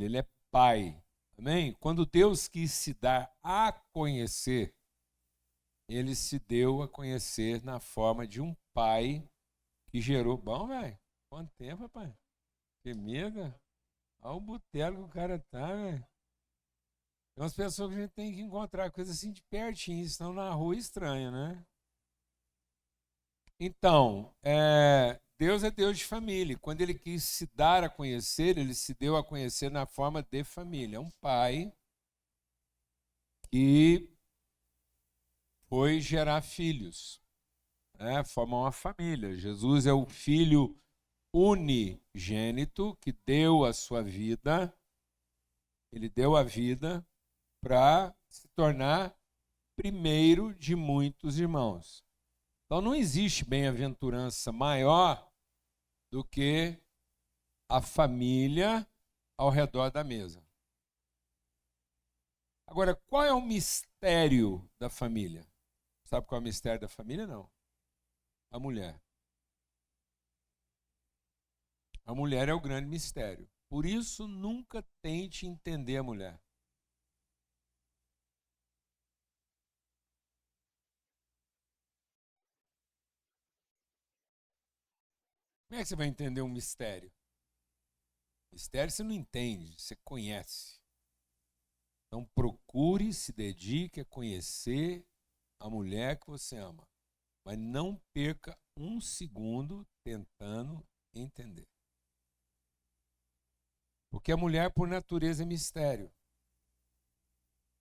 ele é pai. Amém? Quando Deus quis se dar a conhecer, ele se deu a conhecer na forma de um pai que gerou. Bom, velho, quanto tempo, rapaz? Que medo. Olha o boteco que o cara tá, velho. Tem umas pessoas que a gente tem que encontrar coisa assim de pertinho, senão na rua é estranho, né? Então, Deus é Deus de família. Quando ele quis se dar a conhecer, ele se deu a conhecer na forma de família. É um pai que foi gerar filhos, né? Forma uma família. Jesus é o filho unigênito que deu a sua vida, ele deu a vida para se tornar primeiro de muitos irmãos. Então não existe bem-aventurança maior do que a família ao redor da mesa. Agora, qual é o mistério da família? Sabe qual é o mistério da família? Não. A mulher. A mulher é o grande mistério. Por isso, nunca tente entender a mulher. Como é que você vai entender um mistério? Mistério você não entende, você conhece. Então procure, se dedique a conhecer a mulher que você ama. Mas não perca um segundo tentando entender. Porque a mulher, por natureza, é mistério.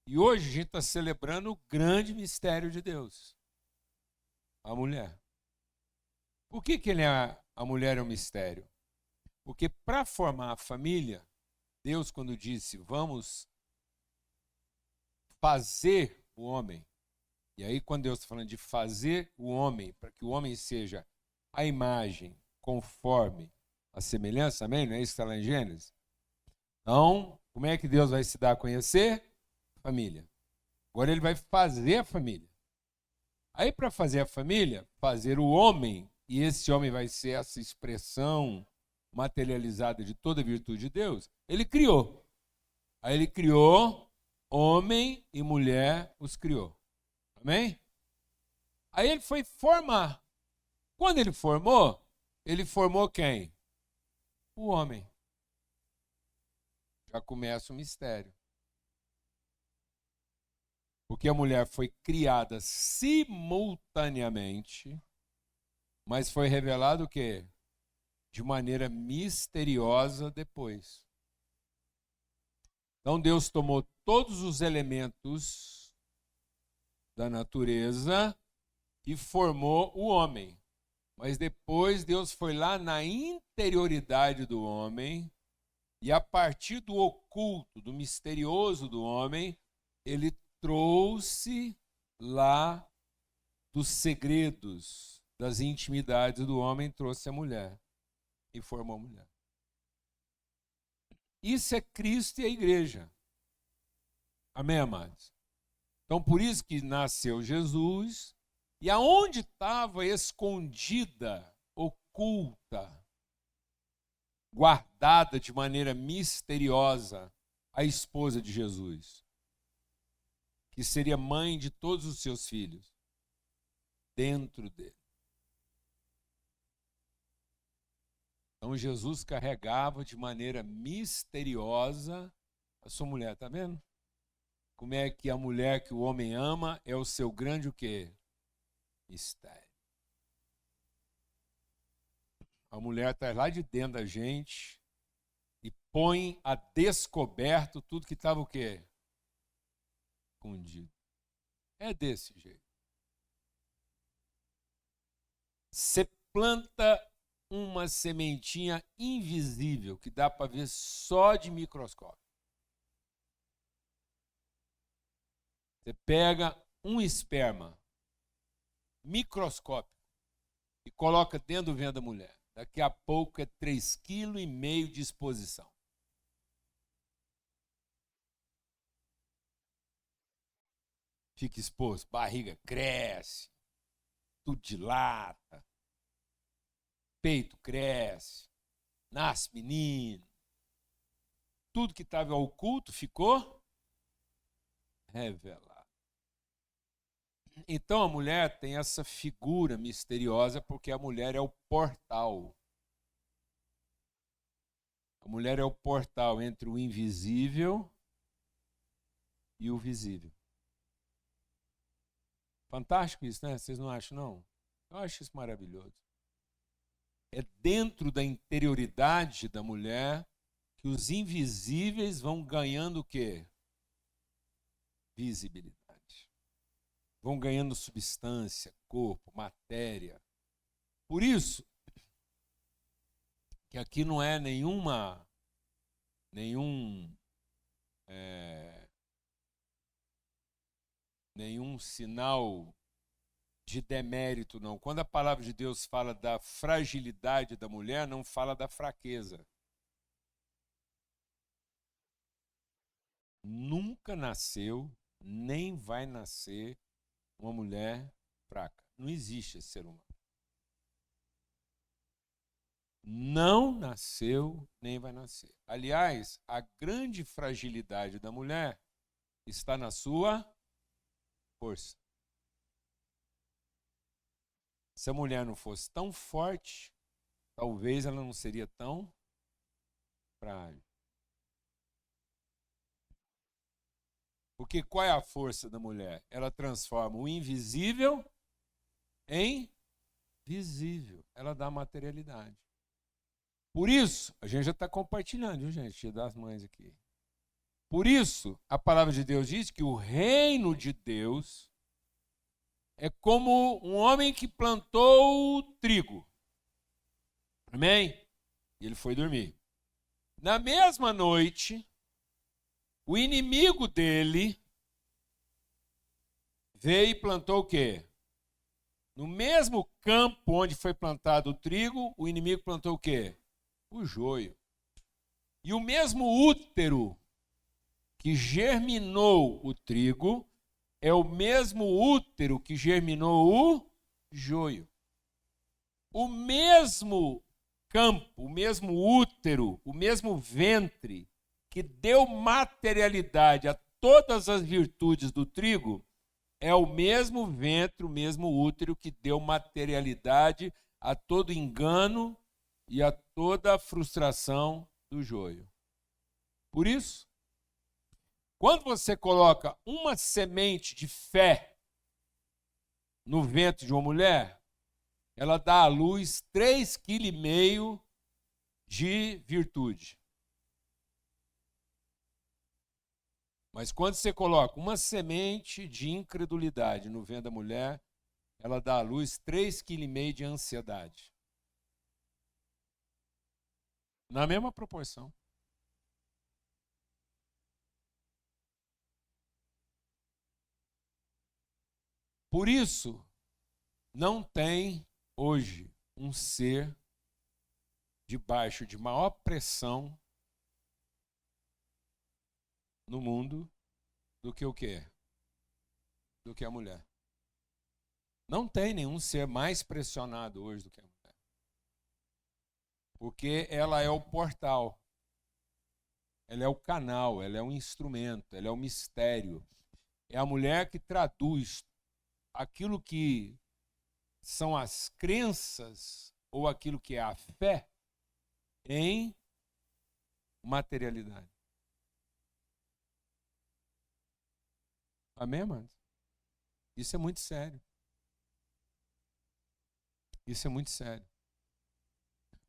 E hoje a gente está celebrando o grande mistério de Deus. A mulher. Por que a mulher é um mistério? Porque para formar a família, Deus, quando disse, vamos fazer o homem, e aí quando Deus está falando de fazer o homem, para que o homem seja a imagem conforme a semelhança, amém? Não é isso que está lá em Gênesis? Então, como é que Deus vai se dar a conhecer? Família. Agora ele vai fazer a família. Aí para fazer a família, fazer o homem, e esse homem vai ser essa expressão materializada de toda a virtude de Deus, ele criou. Aí ele criou, homem e mulher os criou. Amém? Aí ele foi formar. Quando ele formou quem? O homem. Já começa o mistério. Porque a mulher foi criada simultaneamente, mas foi revelado o quê? De maneira misteriosa depois. Então Deus tomou todos os elementos da natureza e formou o homem. Mas depois Deus foi lá na interioridade do homem e a partir do oculto, do misterioso do homem, ele trouxe lá dos segredos, das intimidades do homem, trouxe a mulher e formou a mulher. Isso é Cristo e a igreja. Amém, amados? Então, por isso que nasceu Jesus, e aonde estava escondida, oculta, guardada de maneira misteriosa a esposa de Jesus, que seria mãe de todos os seus filhos, dentro dele. Então Jesus carregava de maneira misteriosa a sua mulher, tá vendo? Como é que a mulher que o homem ama é o seu grande o quê? Mistério. A mulher está lá de dentro da gente e põe a descoberto tudo que estava o quê? Escondido. É desse jeito. Você planta uma sementinha invisível que dá para ver só de microscópio. Você pega um esperma microscópico e coloca dentro do ventre da mulher. Daqui a pouco é 3,5 kg de exposição. Fica exposto, barriga cresce, tudo dilata, peito cresce, nasce menino. tudo que estava oculto ficou revelado. Então a mulher tem essa figura misteriosa porque a mulher é o portal. A mulher é o portal entre o invisível e o visível. Fantástico isso, né? Vocês não acham, não? Eu acho isso maravilhoso. É dentro da interioridade da mulher que os invisíveis vão ganhando o quê? Visibilidade. Vão ganhando substância, corpo, matéria. Por isso que aqui não é nenhum sinal de demérito, não. Quando a palavra de Deus fala da fragilidade da mulher, não fala da fraqueza. Nunca nasceu, nem vai nascer uma mulher fraca. Não existe esse ser humano. Não nasceu, nem vai nascer. Aliás, a grande fragilidade da mulher está na sua força. Se a mulher não fosse tão forte, talvez ela não seria tão frágil. Porque qual é a força da mulher? Ela transforma o invisível em visível. Ela dá materialidade. Por isso, a gente já está compartilhando, viu, gente? Dia das Mães aqui. Por isso, a palavra de Deus diz que o reino de Deus é como um homem que plantou trigo. Amém? E ele foi dormir. Na mesma noite, o inimigo dele veio e plantou o quê? No mesmo campo onde foi plantado o trigo, o inimigo plantou o quê? O joio. E o mesmo útero que germinou o trigo é o mesmo útero que germinou o joio. O mesmo campo, o mesmo útero, o mesmo ventre que deu materialidade a todas as virtudes do trigo é o mesmo ventre, o mesmo útero que deu materialidade a todo engano e a toda a frustração do joio. Por isso, quando você coloca uma semente de fé no ventre de uma mulher, ela dá à luz 3,5 kg de virtude. Mas quando você coloca uma semente de incredulidade no ventre da mulher, ela dá à luz 3,5 kg de ansiedade. Na mesma proporção. Por isso, não tem hoje um ser debaixo de maior pressão no mundo do que o quê? Do que a mulher. Não tem nenhum ser mais pressionado hoje do que a mulher. Porque ela é o portal. Ela é o canal, ela é o instrumento, ela é o mistério. É a mulher que traduz aquilo que são as crenças ou aquilo que é a fé em materialidade. Amém, amados? Isso é muito sério. Isso é muito sério.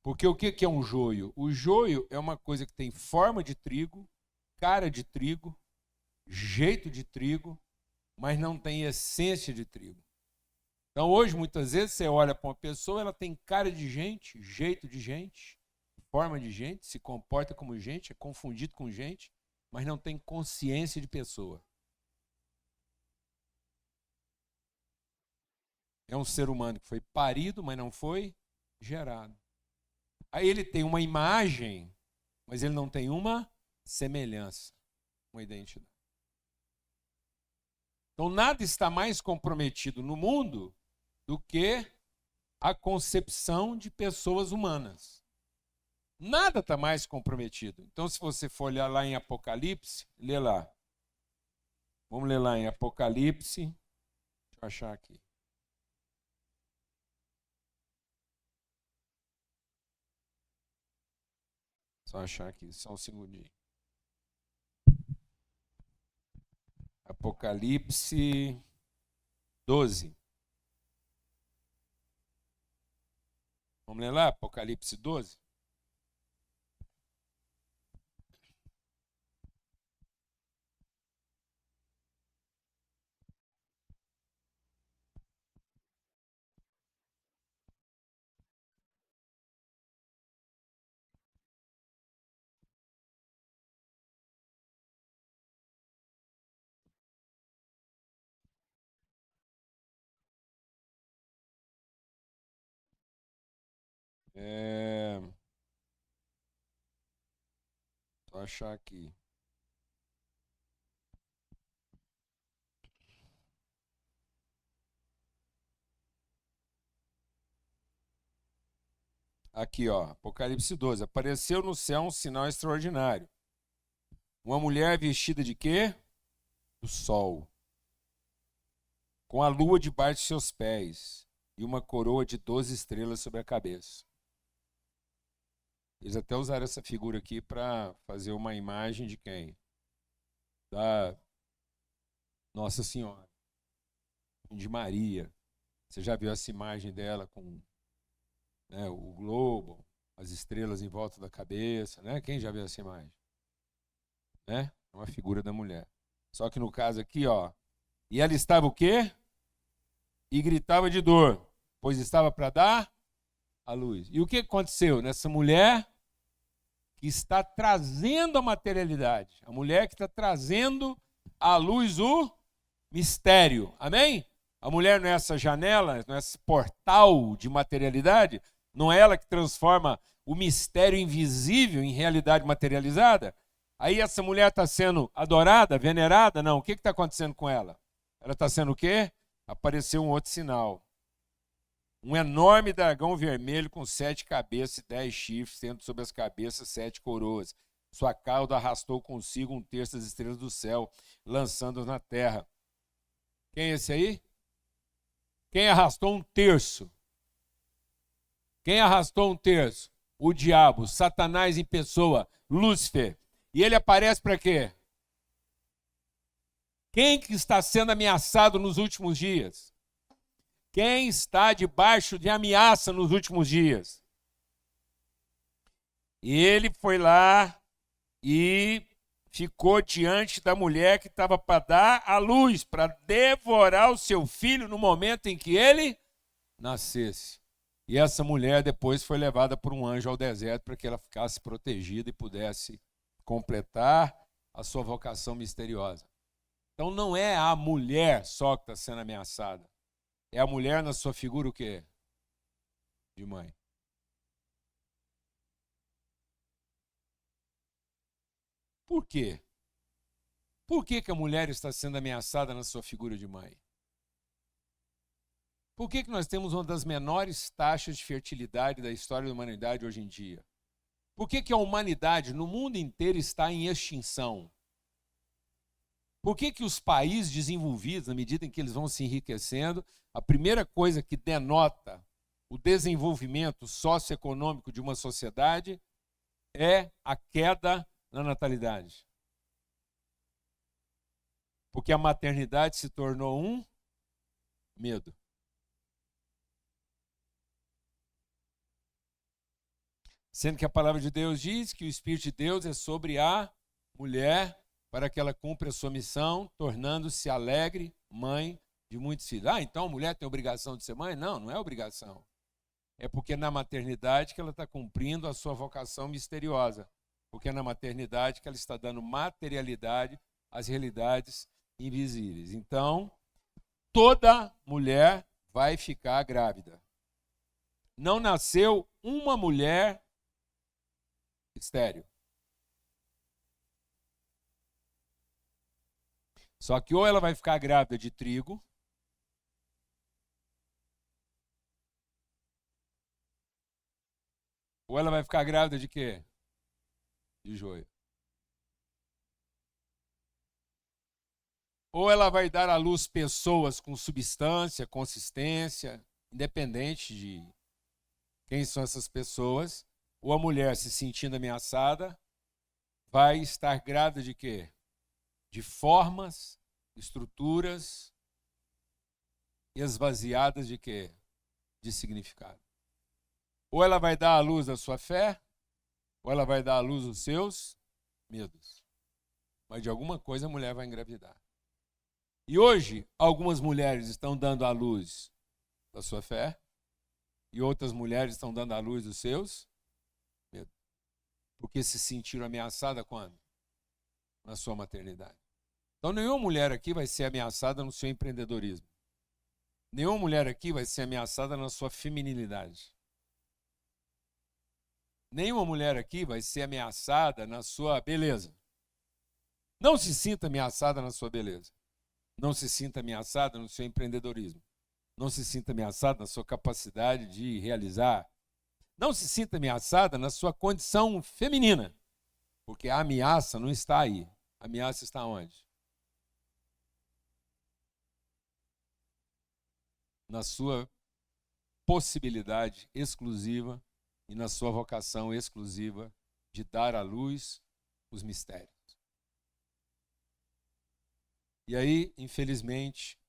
Porque o que é um joio? O joio é uma coisa que tem forma de trigo, cara de trigo, jeito de trigo, mas não tem essência de trigo. Então hoje, muitas vezes, você olha para uma pessoa, ela tem cara de gente, jeito de gente, forma de gente, se comporta como gente, é confundido com gente, mas não tem consciência de pessoa. É um ser humano que foi parido, mas não foi gerado. Aí ele tem uma imagem, mas ele não tem uma semelhança, uma identidade. Então nada está mais comprometido no mundo do que a concepção de pessoas humanas. Nada está mais comprometido. Então, se você for olhar lá em Apocalipse, lê lá. Vamos ler lá em Apocalipse. Deixa eu achar aqui. Só achar aqui, só um segundinho. Apocalipse 12. Vamos ler lá, Apocalipse 12? Só achar aqui. Aqui, ó, Apocalipse 12. Apareceu no céu um sinal extraordinário. Uma mulher vestida de quê? Do sol. Com a lua debaixo de seus pés e uma coroa de 12 estrelas sobre a cabeça. Eles até usaram essa figura aqui para fazer uma imagem de quem? Da Nossa Senhora, de Maria. Você já viu essa imagem dela com, né, o globo, as estrelas em volta da cabeça, né? Quem já viu essa imagem? Né? É uma figura da mulher. Só que no caso aqui, ó, e ela estava o quê? E gritava de dor, pois estava para dar a luz. E o que aconteceu nessa mulher que está trazendo a materialidade? A mulher que está trazendo à luz o mistério. Amém? A mulher não é essa janela, não é esse portal de materialidade? Não é ela que transforma o mistério invisível em realidade materializada? Aí essa mulher está sendo adorada, venerada? Não. O que está acontecendo com ela? Ela está sendo o quê? Apareceu um outro sinal. Um enorme dragão vermelho com 7 cabeças e 10 chifres, tendo sobre as cabeças 7 coroas. Sua cauda arrastou consigo 1/3 das estrelas do céu, lançando-as na terra. Quem é esse aí? Quem arrastou 1/3? Quem arrastou 1/3? O diabo, Satanás em pessoa, Lúcifer. E ele aparece para quê? Quem que está sendo ameaçado nos últimos dias? Quem está debaixo de ameaça nos últimos dias? E ele foi lá e ficou diante da mulher que estava para dar a luz, para devorar o seu filho no momento em que ele nascesse. E essa mulher depois foi levada por um anjo ao deserto para que ela ficasse protegida e pudesse completar a sua vocação misteriosa. Então não é a mulher só que está sendo ameaçada. É a mulher na sua figura o quê? De mãe. Por quê? Por que a mulher está sendo ameaçada na sua figura de mãe? Por que nós temos uma das menores taxas de fertilidade da história da humanidade hoje em dia? Por que a humanidade no mundo inteiro está em extinção? Por que os países desenvolvidos, na medida em que eles vão se enriquecendo, a primeira coisa que denota o desenvolvimento socioeconômico de uma sociedade é a queda na natalidade? Porque a maternidade se tornou um medo. Sendo que a palavra de Deus diz que o Espírito de Deus é sobre a mulher para que ela cumpra a sua missão, tornando-se alegre mãe de muitos filhos. Ah, então a mulher tem obrigação de ser mãe? Não, não é obrigação. É porque é na maternidade que ela está cumprindo a sua vocação misteriosa. Porque é na maternidade que ela está dando materialidade às realidades invisíveis. Então, toda mulher vai ficar grávida. Não nasceu uma mulher estéril. Só que ou ela vai ficar grávida de trigo, Ou ela vai ficar grávida de quê? De joio. Ou ela vai dar à luz pessoas com substância, consistência, independente de quem são essas pessoas, ou a mulher se sentindo ameaçada, vai estar grávida de quê? De formas, estruturas esvaziadas de quê? De significado. Ou ela vai dar à luz a sua fé, ou ela vai dar à luz os seus medos. Mas de alguma coisa a mulher vai engravidar. E hoje, algumas mulheres estão dando à luz da sua fé, e outras mulheres estão dando à luz dos seus medos. Porque se sentiram ameaçadas quando? Na sua maternidade. Então, nenhuma mulher aqui vai ser ameaçada no seu empreendedorismo. Nenhuma mulher aqui vai ser ameaçada na sua feminilidade. Nenhuma mulher aqui vai ser ameaçada na sua beleza. Não se sinta ameaçada na sua beleza. Não se sinta ameaçada no seu empreendedorismo. Não se sinta ameaçada na sua capacidade de realizar. Não se sinta ameaçada na sua condição feminina. Porque a ameaça não está aí. A ameaça está onde? Na sua possibilidade exclusiva e na sua vocação exclusiva de dar à luz os mistérios. E aí, infelizmente,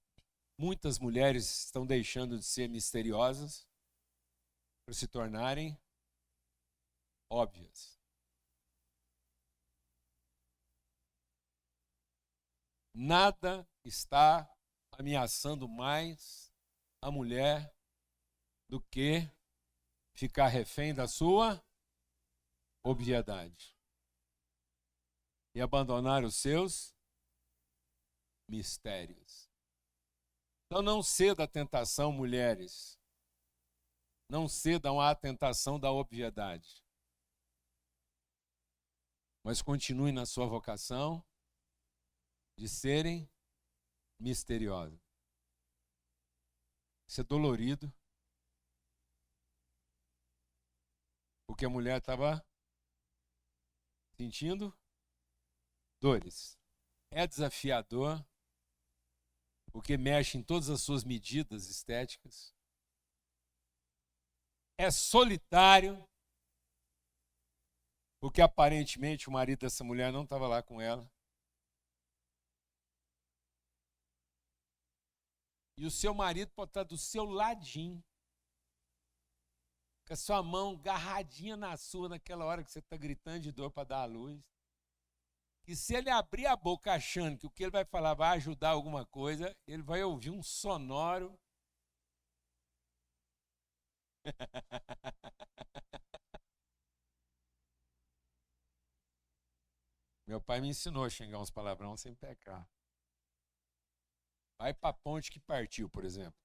muitas mulheres estão deixando de ser misteriosas para se tornarem óbvias. Nada está ameaçando mais a mulher do que ficar refém da sua obviedade e abandonar os seus mistérios. Então não ceda à tentação, mulheres. Não cedam à tentação da obviedade. Mas continuem na sua vocação de serem misteriosas. Isso é dolorido. Porque a mulher estava sentindo dores. É desafiador, porque mexe em todas as suas medidas estéticas. É solitário, porque aparentemente o marido dessa mulher não estava lá com ela. E o seu marido pode estar do seu ladinho, com a sua mão agarradinha na sua naquela hora que você está gritando de dor para dar a luz. E se ele abrir a boca achando que o que ele vai falar vai ajudar alguma coisa, ele vai ouvir um sonoro. Meu pai me ensinou a xingar uns palavrão sem pecar. Vai para a ponte que partiu, por exemplo.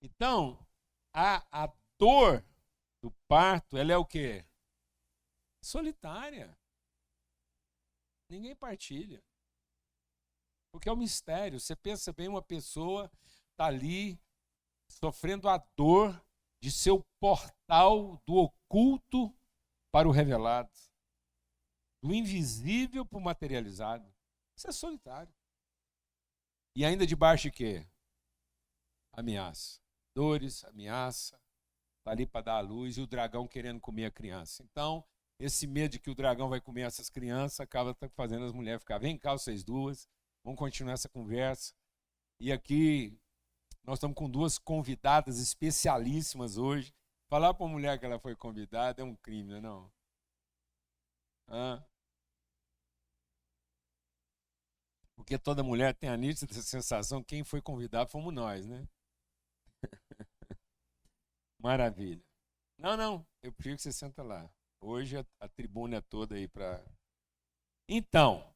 Então, a dor do parto, ela é o quê? Solitária. Ninguém partilha. Porque é um mistério. Você pensa bem, uma pessoa está ali sofrendo a dor de seu portal do oculto para o revelado. Do invisível para o materializado. Isso é solitário. E ainda debaixo de quê? Ameaça. Dores, ameaça. Está ali para dar a luz e o dragão querendo comer a criança. Então, esse medo de que o dragão vai comer essas crianças acaba fazendo as mulheres ficar, vem cá vocês duas, vamos continuar essa conversa. E aqui nós estamos com duas convidadas especialíssimas hoje. Falar para uma mulher que ela foi convidada é um crime, não é não? Porque toda mulher tem a nítida sensação que quem foi convidado fomos nós, né? Maravilha. Não, eu prefiro que você senta lá. Hoje a tribuna é toda aí para... Então,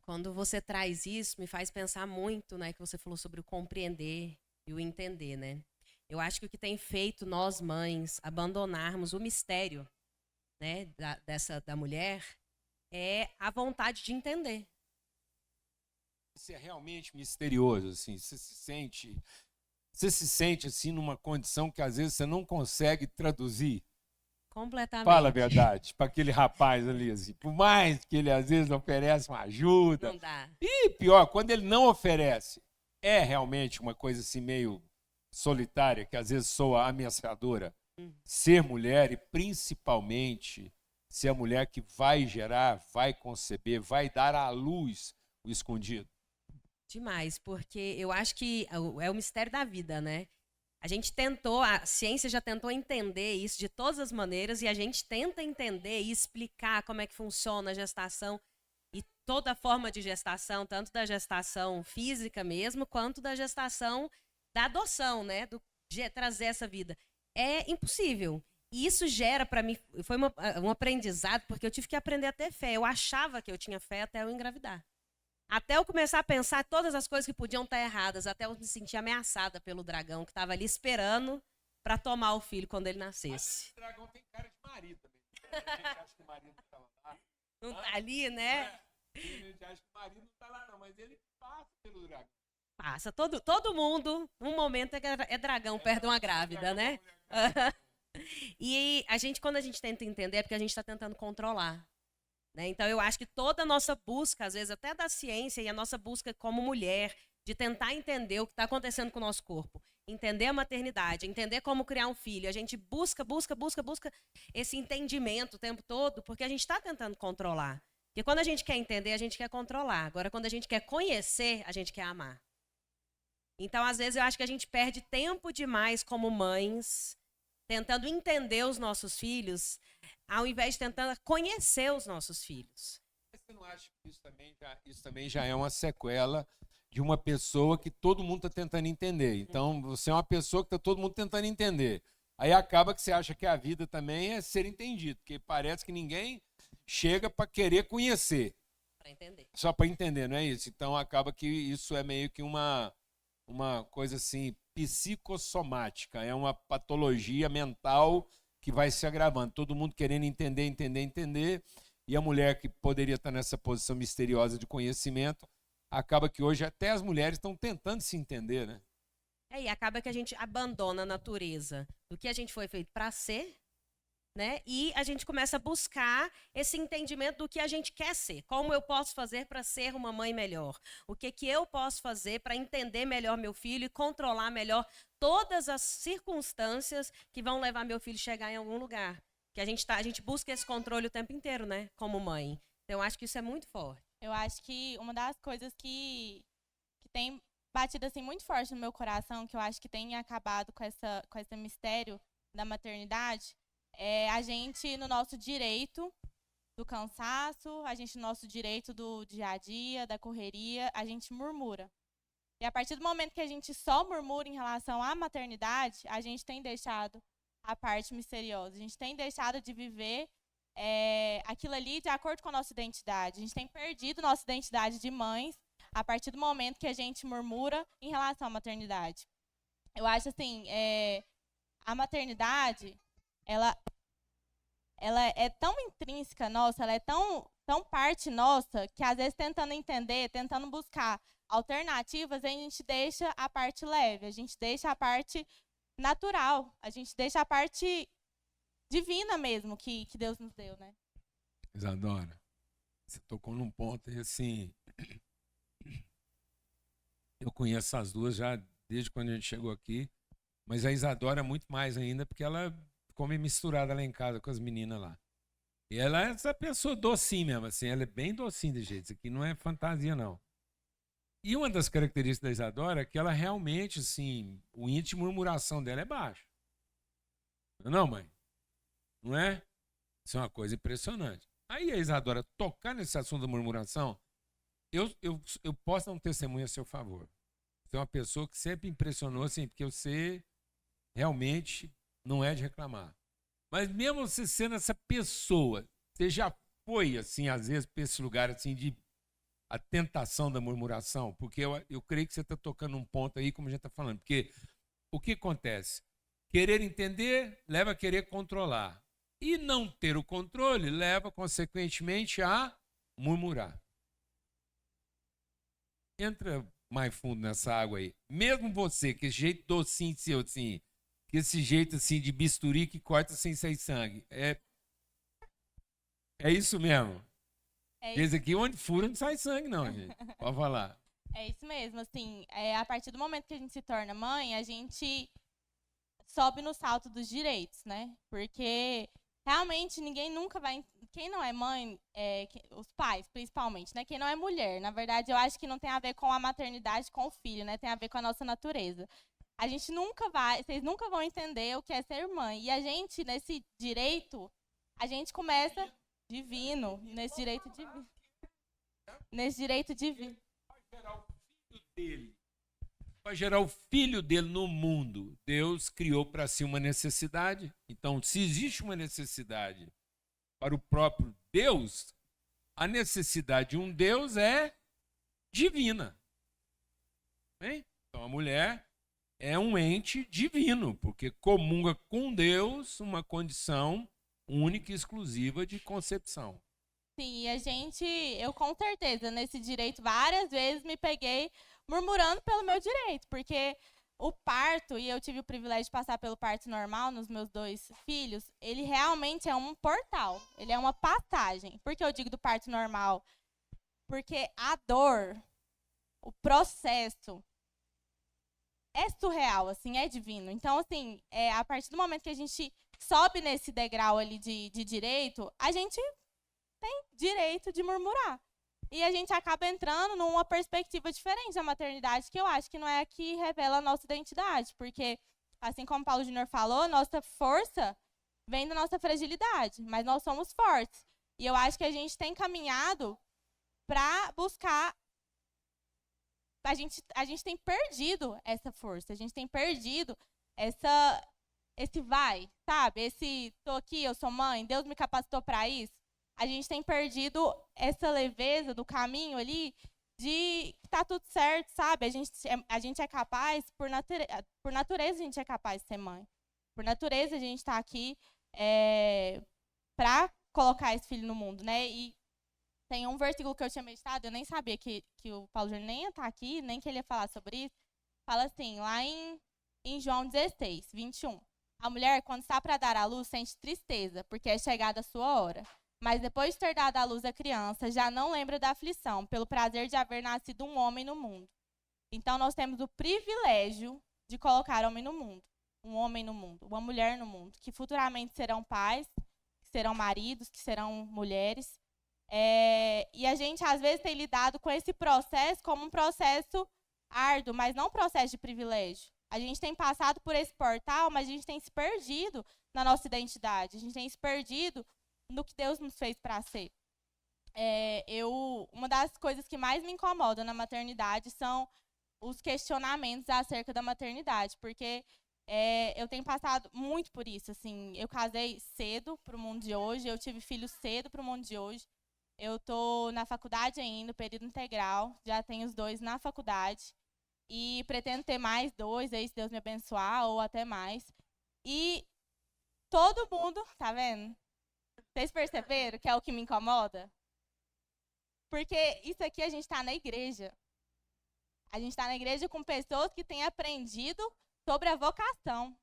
quando você traz isso, me faz pensar muito, né, que você falou sobre o compreender e o entender, né? Eu acho que o que tem feito nós mães abandonarmos o mistério, né, da mulher é a vontade de entender. Isso é realmente misterioso, assim, você se sente Você se sente assim numa condição que às vezes você não consegue traduzir? Completamente. Fala a verdade para aquele rapaz ali, assim. Por mais que ele às vezes oferece uma ajuda. Não dá. E pior, quando ele não oferece, é realmente uma coisa assim meio solitária, que às vezes soa ameaçadora. Ser mulher e principalmente ser a mulher que vai gerar, vai conceber, vai dar à luz o escondido. Demais, porque eu acho que é o mistério da vida, né? A gente tentou, a ciência já tentou entender isso de todas as maneiras e a gente tenta entender e explicar como é que funciona a gestação e toda a forma de gestação, tanto da gestação física mesmo, quanto da gestação da adoção, né? De trazer essa vida. É impossível. E isso gera para mim, foi um aprendizado, porque eu tive que aprender a ter fé. Eu achava que eu tinha fé até eu engravidar. Até eu começar a pensar todas as coisas que podiam estar erradas, até eu me sentir ameaçada pelo dragão que estava ali esperando para tomar o filho quando ele nascesse. Esse dragão tem cara de marido também. A gente acha que o marido não está lá. Não tá ali, né? A gente acha que o marido não está lá, não, mas ele passa pelo dragão. Passa. Todo mundo, num momento, é dragão perto de uma grávida, né? E quando a gente tenta entender, é porque a gente está tentando controlar. Né? Então, eu acho que toda a nossa busca, às vezes até da ciência, e a nossa busca como mulher, de tentar entender o que está acontecendo com o nosso corpo, entender a maternidade, entender como criar um filho, a gente busca esse entendimento o tempo todo, porque a gente está tentando controlar. Porque quando a gente quer entender, a gente quer controlar. Agora, quando a gente quer conhecer, a gente quer amar. Então, às vezes, eu acho que a gente perde tempo demais como mães, tentando entender os nossos filhos, ao invés de tentar conhecer os nossos filhos. Você não acha que isso também já é uma sequela de uma pessoa que todo mundo está tentando entender? Então, você é uma pessoa que está todo mundo tentando entender. Aí acaba que você acha que a vida também é ser entendido, porque parece que ninguém chega para querer conhecer. Para entender. Só para entender, não é isso? Então, acaba que isso é meio que uma coisa assim psicossomática, é uma patologia mental que vai se agravando, todo mundo querendo entender, e a mulher que poderia estar nessa posição misteriosa de conhecimento, acaba que hoje até as mulheres estão tentando se entender, né? E acaba que a gente abandona a natureza do que a gente foi feito para ser, né? E a gente começa a buscar esse entendimento do que a gente quer ser. Como eu posso fazer para ser uma mãe melhor? O que eu posso fazer para entender melhor meu filho e controlar melhor todas as circunstâncias que vão levar meu filho a chegar em algum lugar? Que a gente busca esse controle o tempo inteiro, né? Como mãe. Então, eu acho que isso é muito forte. Eu acho que uma das coisas que tem batido assim muito forte no meu coração, que eu acho que tem acabado com esse mistério da maternidade, é a gente no nosso direito do cansaço, a gente no nosso direito do dia a dia, da correria, a gente murmura. E a partir do momento que a gente só murmura em relação à maternidade, a gente tem deixado a parte misteriosa. A gente tem deixado de viver aquilo ali de acordo com a nossa identidade. A gente tem perdido nossa identidade de mães a partir do momento que a gente murmura em relação à maternidade. Eu acho assim, a maternidade, ela é tão intrínseca nossa, ela é tão parte nossa, que às vezes tentando entender, tentando buscar alternativas, a gente deixa a parte leve, a gente deixa a parte natural, a gente deixa a parte divina mesmo que Deus nos deu, né? Isadora, você tocou num ponto aí assim, eu conheço as duas já desde quando a gente chegou aqui, mas a Isadora é muito mais ainda, porque ela ficou meio misturada lá em casa com as meninas lá. E ela é essa pessoa docinha mesmo, assim, ela é bem docinha de jeito, isso aqui não é fantasia não. E uma das características da Isadora é que ela realmente, assim, o índice de murmuração dela é baixo. Não, mãe? Não é? Isso é uma coisa impressionante. Aí a Isadora tocar nesse assunto da murmuração, eu posso dar um testemunho a seu favor. Você é uma pessoa que sempre impressionou, assim, porque você realmente não é de reclamar. Mas mesmo você sendo essa pessoa, você já foi, assim, às vezes, para esse lugar, assim, de a tentação da murmuração? Porque eu creio que você está tocando um ponto aí, como a gente está falando. Porque o que acontece? Querer entender leva a querer controlar. E não ter o controle leva, consequentemente, a murmurar. Entra mais fundo nessa água aí. Mesmo você, que esse jeito docinho seu, assim, que esse jeito assim de bisturi que corta sem sair sangue. É isso mesmo. Esse aqui, onde fura, não sai sangue, não, gente. Pode falar. É isso mesmo, assim, a partir do momento que a gente se torna mãe, a gente sobe no salto dos direitos, né? Porque realmente ninguém nunca vai. Quem não é mãe, os pais, principalmente, né? Quem não é mulher, na verdade, eu acho que não tem a ver com a maternidade com o filho, né? Tem a ver com a nossa natureza. A gente nunca vai, vocês nunca vão entender o que é ser mãe. E a gente, nesse direito, a gente começa divino, nesse direito divino. Nesse direito divino. Para gerar o filho dele no mundo, Deus criou para si uma necessidade. Então, se existe uma necessidade para o próprio Deus, a necessidade de um Deus é divina. Bem? Então, a mulher é um ente divino, porque comunga com Deus uma condição única e exclusiva de concepção. Sim, eu com certeza, nesse direito, várias vezes me peguei murmurando pelo meu direito, porque o parto, e eu tive o privilégio de passar pelo parto normal nos meus 2 filhos, ele realmente é um portal, ele é uma passagem. Por que eu digo do parto normal? Porque a dor, o processo, é surreal, assim, é divino. Então, assim, a partir do momento que a gente sobe nesse degrau ali de direito, a gente tem direito de murmurar. E a gente acaba entrando numa perspectiva diferente da maternidade, que eu acho que não é a que revela a nossa identidade. Porque, assim como o Paulo Júnior falou, nossa força vem da nossa fragilidade, mas nós somos fortes. E eu acho que a gente tem caminhado para buscar. A gente tem perdido essa força, a gente tem perdido esse vai, sabe? Esse tô aqui, eu sou mãe, Deus me capacitou para isso. A gente tem perdido essa leveza do caminho ali de que tá tudo certo, sabe? A gente é capaz, por natureza a gente é capaz de ser mãe. Por natureza a gente está aqui para colocar esse filho no mundo, né? E tem um versículo que eu tinha meditado, eu nem sabia que o Paulo Júnior nem ia estar aqui, nem que ele ia falar sobre isso. Fala assim, lá em João 16, 21. A mulher, quando está para dar à luz, sente tristeza, porque é chegada a sua hora. Mas depois de ter dado à luz a criança, já não lembra da aflição, pelo prazer de haver nascido um homem no mundo. Então, nós temos o privilégio de colocar homem no mundo, um homem no mundo, uma mulher no mundo, que futuramente serão pais, que serão maridos, que serão mulheres. E a gente, às vezes, tem lidado com esse processo como um processo árduo, mas não um processo de privilégio. A gente tem passado por esse portal, mas a gente tem se perdido na nossa identidade. A gente tem se perdido no que Deus nos fez para ser. Uma das coisas que mais me incomoda na maternidade são os questionamentos acerca da maternidade, porque eu tenho passado muito por isso. Assim, eu casei cedo para o mundo de hoje, eu tive filhos cedo para o mundo de hoje. Eu estou na faculdade ainda, período integral, já tenho os 2 na faculdade. E pretendo ter mais 2, aí se Deus me abençoar, ou até mais. E todo mundo, tá vendo? Vocês perceberam que é o que me incomoda? Porque isso aqui a gente está na igreja. A gente está na igreja com pessoas que têm aprendido sobre a vocação.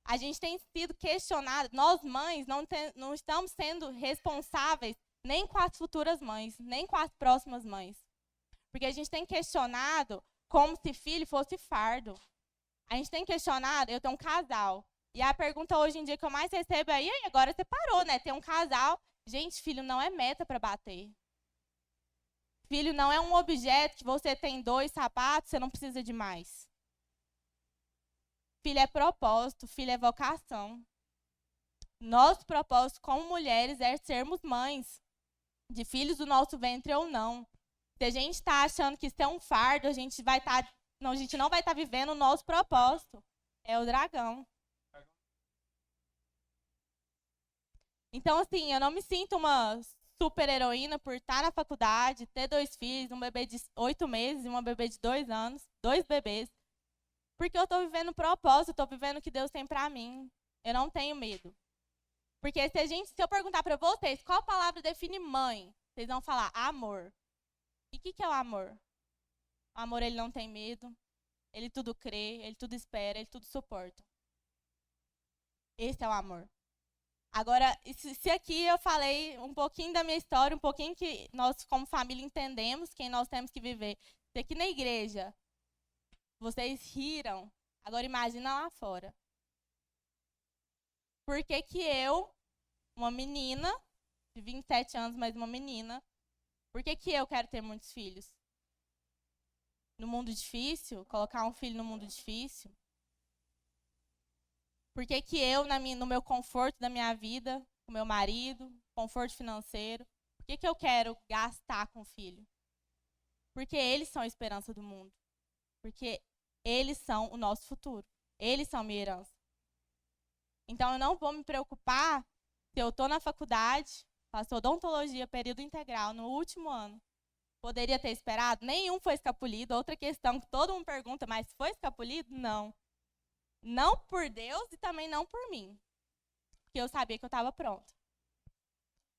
A gente tem sido questionado, nós mães não estamos sendo responsáveis nem com as futuras mães, nem com as próximas mães. Porque a gente tem questionado como se filho fosse fardo. A gente tem questionado, eu tenho um casal. E a pergunta hoje em dia que eu mais recebo é, e aí, agora você parou, né? Tem um casal. Gente, filho não é meta para bater. Filho não é um objeto que você tem 2 sapatos, você não precisa de mais. Filho é propósito, filho é vocação. Nosso propósito como mulheres é sermos mães de filhos do nosso ventre ou não. Se a gente está achando que isso é um fardo, a gente não vai estar vivendo o nosso propósito. É o dragão. Então, assim, eu não me sinto uma super heroína por estar na faculdade, ter 2 filhos, um bebê de 8 meses e uma bebê de 2 anos, 2 bebês. Porque eu estou vivendo o propósito, estou vivendo o que Deus tem para mim. Eu não tenho medo. Porque se eu perguntar para vocês qual palavra define mãe, vocês vão falar amor. E o que é o amor? O amor, ele não tem medo. Ele tudo crê, ele tudo espera, ele tudo suporta. Esse é o amor. Agora, se aqui eu falei um pouquinho da minha história, um pouquinho que nós, como família, entendemos quem nós temos que viver. Se aqui na igreja vocês riram, agora imagina lá fora. Por que que eu, uma menina, de 27 anos, mas uma menina, por que que eu quero ter muitos filhos? No mundo difícil, colocar um filho no mundo difícil? Por que que eu, no meu conforto da minha vida, com meu marido, conforto financeiro, por que que eu quero gastar com o filho? Porque eles são a esperança do mundo. Porque eles são o nosso futuro. Eles são minha herança. Então, eu não vou me preocupar se eu estou na faculdade, faço odontologia, período integral, no último ano. Poderia ter esperado? Nenhum foi escapulido. Outra questão que todo mundo pergunta, mas foi escapulido? Não. Não por Deus e também não por mim. Porque eu sabia que eu estava pronta.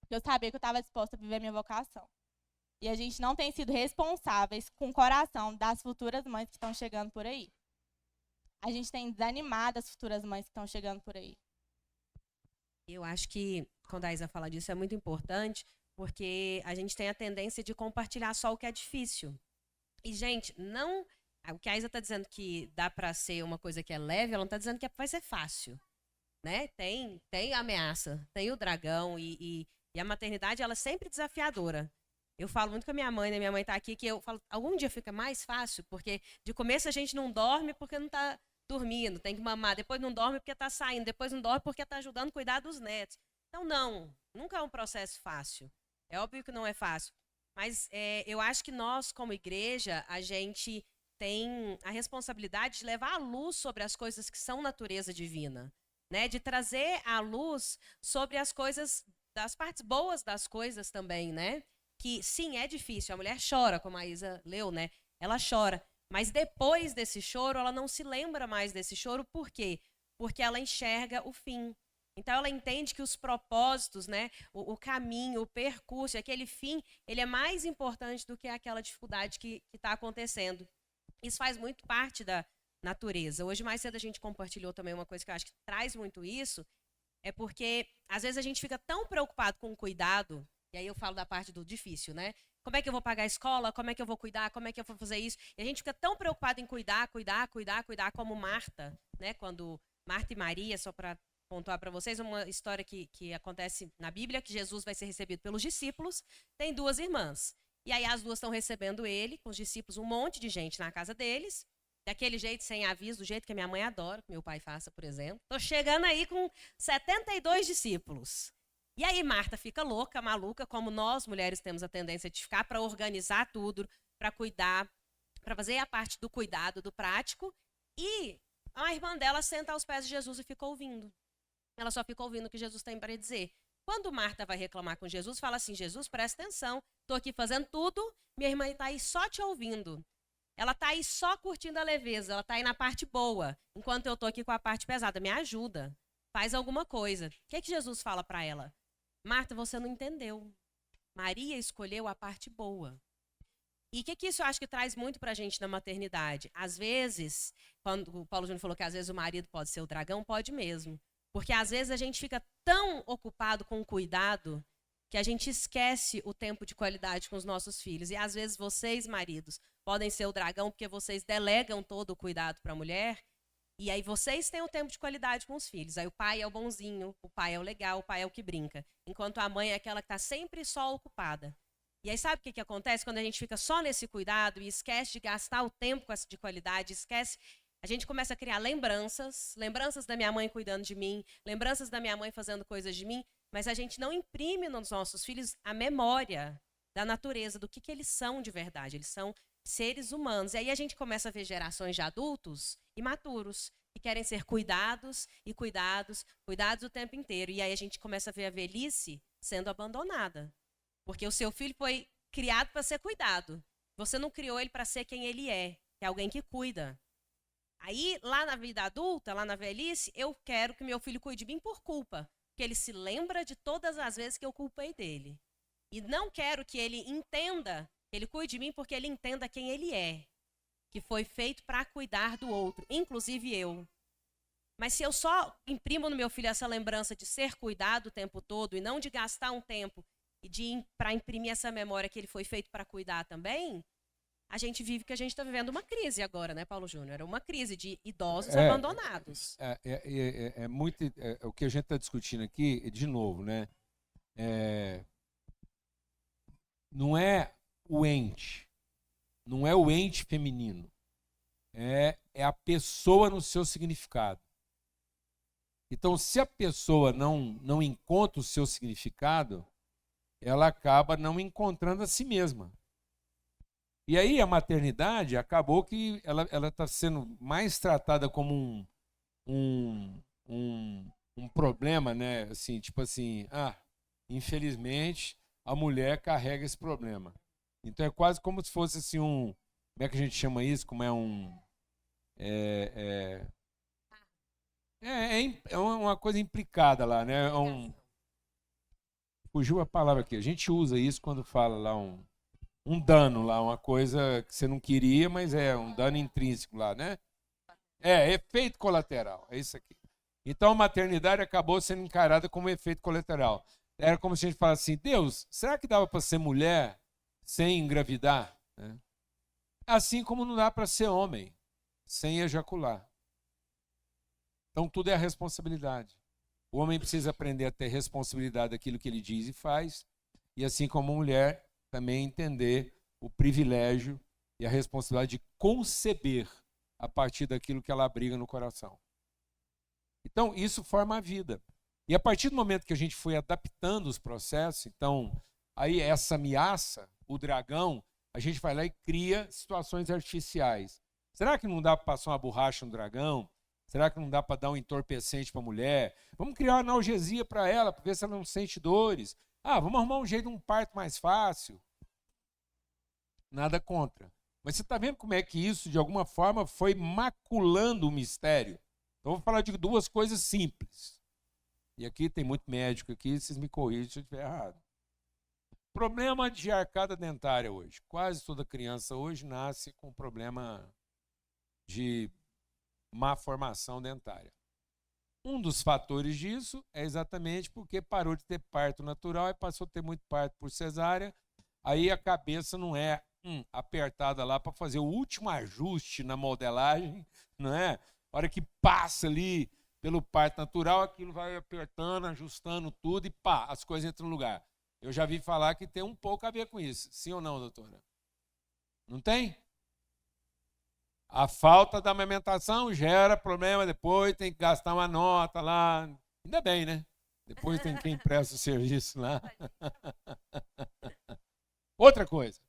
Porque eu sabia que eu estava disposta a viver minha vocação. E a gente não tem sido responsáveis com o coração das futuras mães que estão chegando por aí. A gente tem desanimado as futuras mães que estão chegando por aí. Eu acho que, quando a Isa fala disso, é muito importante, porque a gente tem a tendência de compartilhar só o que é difícil. E, gente, não... O que a Isa está dizendo que dá para ser uma coisa que é leve, ela não está dizendo que vai ser fácil. Né? Tem ameaça, tem o dragão, e a maternidade, ela é sempre desafiadora. Eu falo muito com a minha mãe, né? Minha mãe está aqui, que eu falo, algum dia fica mais fácil, porque de começo a gente não dorme porque não está dormindo, tem que mamar, depois não dorme porque está saindo, depois não dorme porque está ajudando a cuidar dos netos. Então, nunca é um processo fácil. É óbvio que não é fácil. Mas eu acho que nós, como igreja, a gente tem a responsabilidade de levar a luz sobre as coisas que são natureza divina, né? De trazer a luz sobre as coisas, das partes boas das coisas também, né? Que, sim, é difícil. A mulher chora, como a Isa leu, né? Ela chora. Mas depois desse choro, ela não se lembra mais desse choro. Por quê? Porque ela enxerga o fim. Então, ela entende que os propósitos, né? O caminho, o percurso, aquele fim, ele é mais importante do que aquela dificuldade que está acontecendo. Isso faz muito parte da natureza. Hoje, mais cedo, a gente compartilhou também uma coisa que eu acho que traz muito isso, é porque, às vezes, a gente fica tão preocupado com o cuidado, e aí eu falo da parte do difícil, né? Como é que eu vou pagar a escola? Como é que eu vou cuidar? Como é que eu vou fazer isso? E a gente fica tão preocupado em cuidar, como Marta, né? Quando Marta e Maria, só para pontuar para vocês, uma história que acontece na Bíblia, que Jesus vai ser recebido pelos discípulos, tem duas irmãs. E aí as duas estão recebendo ele, com os discípulos, um monte de gente na casa deles, daquele jeito, sem aviso, do jeito que a minha mãe adora, que meu pai faça, por exemplo. Estou chegando aí com 72 discípulos. E aí Marta fica louca, maluca, como nós, mulheres, temos a tendência de ficar, para organizar tudo, para cuidar, para fazer a parte do cuidado, do prático. E a irmã dela senta aos pés de Jesus e fica ouvindo. Ela só fica ouvindo o que Jesus tem para dizer. Quando Marta vai reclamar com Jesus, fala assim, Jesus, presta atenção, estou aqui fazendo tudo, minha irmã está aí só te ouvindo. Ela está aí só curtindo a leveza, ela está aí na parte boa, enquanto eu estou aqui com a parte pesada. Me ajuda, faz alguma coisa. O que Jesus fala para ela? Marta, você não entendeu. Maria escolheu a parte boa. E o que isso eu acho que traz muito para a gente na maternidade? Às vezes, quando o Paulo Júnior falou que às vezes o marido pode ser o dragão, pode mesmo. Porque às vezes a gente fica tão ocupado com o cuidado que a gente esquece o tempo de qualidade com os nossos filhos. E às vezes vocês, maridos, podem ser o dragão porque vocês delegam todo o cuidado para a mulher. E aí vocês têm o tempo de qualidade com os filhos. Aí o pai é o bonzinho, o pai é o legal, o pai é o que brinca. Enquanto a mãe é aquela que está sempre só ocupada. E aí sabe o que acontece quando a gente fica só nesse cuidado e esquece de gastar o tempo de qualidade, esquece... A gente começa a criar lembranças da minha mãe cuidando de mim, lembranças da minha mãe fazendo coisas de mim, mas a gente não imprime nos nossos filhos a memória da natureza, do que eles são de verdade. Eles são seres humanos. E aí a gente começa a ver gerações de adultos imaturos, que querem ser cuidados o tempo inteiro. E aí a gente começa a ver a velhice sendo abandonada. Porque o seu filho foi criado para ser cuidado. Você não criou ele para ser quem ele é, que é alguém que cuida. Aí, lá na vida adulta, lá na velhice, eu quero que meu filho cuide de mim por culpa. Porque ele se lembra de todas as vezes que eu culpei dele. E não quero que ele entenda, que ele cuide de mim porque ele entenda quem ele é. que foi feito para cuidar do outro, inclusive eu. Mas se eu só imprimo no meu filho essa lembrança de ser cuidado o tempo todo e não de gastar um tempo e para imprimir essa memória que ele foi feito para cuidar também, a gente vive que a gente está vivendo uma crise agora, né, Paulo Júnior? É uma crise de idosos abandonados. O que a gente está discutindo aqui, de novo, né? Não é o ente, não é o ente feminino, é a pessoa no seu significado. Então, se a pessoa não encontra o seu significado, ela acaba não encontrando a si mesma. E aí a maternidade acabou que ela está sendo mais tratada como um problema, né? Assim, tipo assim, infelizmente a mulher carrega esse problema. Então é quase como se fosse assim como é que a gente chama isso? Como é uma coisa implicada lá, né? Fugiu a palavra aqui. A gente usa isso quando fala lá um dano lá, uma coisa que você não queria, mas é um dano intrínseco lá, né? Efeito colateral, é isso aqui. Então a maternidade acabou sendo encarada como efeito colateral. Era como se a gente falasse assim, Deus, será que dava para ser mulher sem engravidar? Assim como não dá para ser homem sem ejacular. Então tudo é a responsabilidade. O homem precisa aprender a ter responsabilidade daquilo que ele diz e faz, e assim como a mulher também entender o privilégio e a responsabilidade de conceber a partir daquilo que ela abriga no coração. Então, isso forma a vida. E a partir do momento que a gente foi adaptando os processos, então, aí essa ameaça, o dragão, a gente vai lá e cria situações artificiais. Será que não dá para passar uma borracha no dragão? Será que não dá para dar um entorpecente para a mulher? Vamos criar uma analgesia para ela, para ver se ela não sente dores. Vamos arrumar um jeito de um parto mais fácil. Nada contra. Mas você está vendo como é que isso, de alguma forma, foi maculando o mistério? Então, eu vou falar de duas coisas simples. E aqui tem muito médico aqui, vocês me corrigem se eu estiver errado. Problema de arcada dentária hoje. Quase toda criança hoje nasce com problema de má formação dentária. Um dos fatores disso é exatamente porque parou de ter parto natural e passou a ter muito parto por cesárea. Aí a cabeça não é apertada lá para fazer o último ajuste na modelagem, não é? A hora que passa ali pelo parto natural, aquilo vai apertando, ajustando tudo e pá, as coisas entram no lugar. Eu já vi falar que tem um pouco a ver com isso. Sim ou não, doutora? Não tem? A falta da amamentação gera problema depois, tem que gastar uma nota lá. Ainda bem, né? Depois tem quem presta o serviço lá. Outra coisa.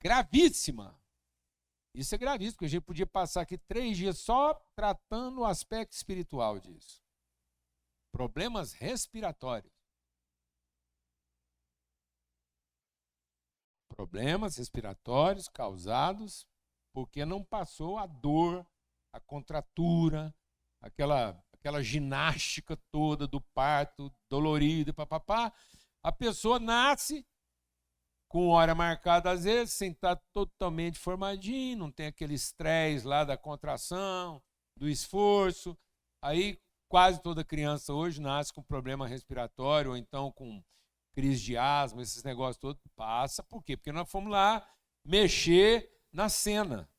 Gravíssima. Isso é gravíssimo, porque a gente podia passar aqui 3 dias só tratando o aspecto espiritual disso. Problemas respiratórios. Problemas respiratórios causados porque não passou a dor, a contratura, aquela ginástica toda do parto dolorido, papapá. A pessoa nasce com hora marcada às vezes, sem estar totalmente formadinho, não tem aquele estresse lá da contração, do esforço. Aí quase toda criança hoje nasce com problema respiratório, ou então com crise de asma, esses negócios todos. Passa, por quê? Porque nós fomos lá mexer na cena.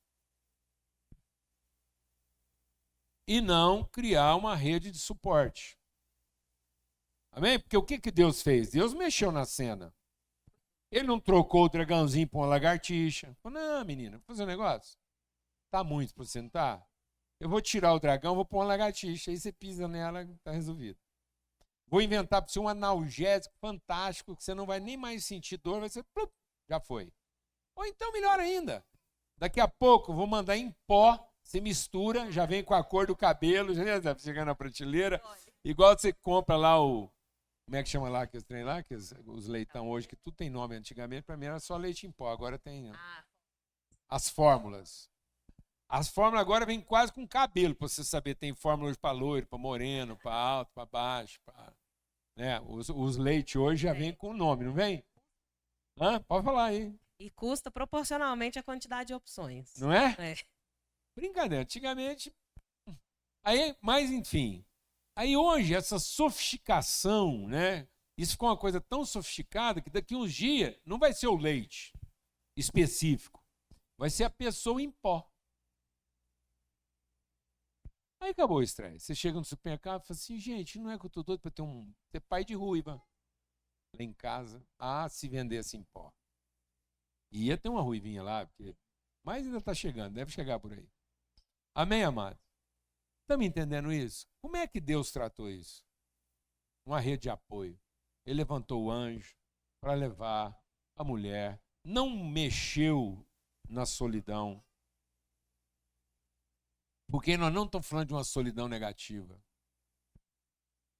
E não criar uma rede de suporte. Amém? Porque o que Deus fez? Deus mexeu na cena. Ele não trocou o dragãozinho por uma lagartixa. Falou, não, menina, vou fazer um negócio. Tá muito para você, não tá? Eu vou tirar o dragão, vou pôr uma lagartixa. Aí você pisa nela e tá resolvido. Vou inventar para você um analgésico fantástico que você não vai nem mais sentir dor, vai ser, já foi. Ou então, melhor ainda, daqui a pouco eu vou mandar em pó, você mistura, já vem com a cor do cabelo, já está chegando na prateleira, igual você compra lá como é que chama lá aqueles trem lá, os leitão hoje, que tudo tem nome antigamente, para mim era só leite em pó, agora tem as fórmulas. As fórmulas agora vêm quase com cabelo, para você saber, tem fórmulas para loiro, para moreno, para alto, para baixo, né? Os leites hoje já vêm com nome, não vem? Pode falar aí. E custa proporcionalmente a quantidade de opções. Não é? É. Brincadeira. Antigamente... Aí, mas, enfim. Aí hoje, essa sofisticação, né? Isso ficou uma coisa tão sofisticada que daqui uns dias não vai ser o leite específico. Vai ser a pessoa em pó. Aí acabou o estresse. Você chega no supermercado e fala assim, gente, não é que eu tô doido para ter pai de ruiva lá em casa. Ah, se vendesse em pó. Ia ter uma ruivinha lá, mas ainda está chegando, deve chegar por aí. Amém, amado? Estamos entendendo isso? Como é que Deus tratou isso? Uma rede de apoio. Ele levantou o anjo para levar a mulher. Não mexeu na solidão. Porque nós não estamos falando de uma solidão negativa.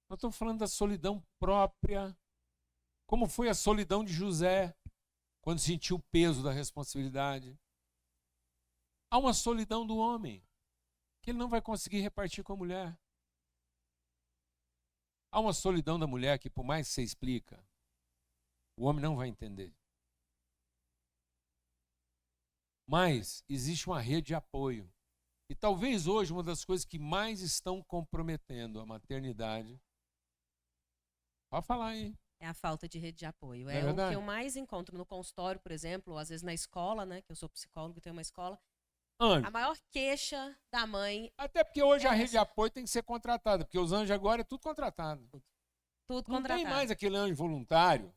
Nós estamos falando da solidão própria. Como foi a solidão de José, quando sentiu o peso da responsabilidade. Há uma solidão do homem, que ele não vai conseguir repartir com a mulher. Há uma solidão da mulher que, por mais que você explica, o homem não vai entender. Mas existe uma rede de apoio. E talvez hoje uma das coisas que mais estão comprometendo a maternidade... Pode falar aí. É a falta de rede de apoio. É o verdade? que eu mais encontro no consultório, por exemplo, ou às vezes na escola, né? Que eu sou psicólogo e tenho uma escola. Anjo. A maior queixa da mãe... Até porque hoje a É rede de apoio tem que ser contratada, porque os anjos agora é tudo contratado. Tudo Não contratado. tem mais aquele anjo voluntário.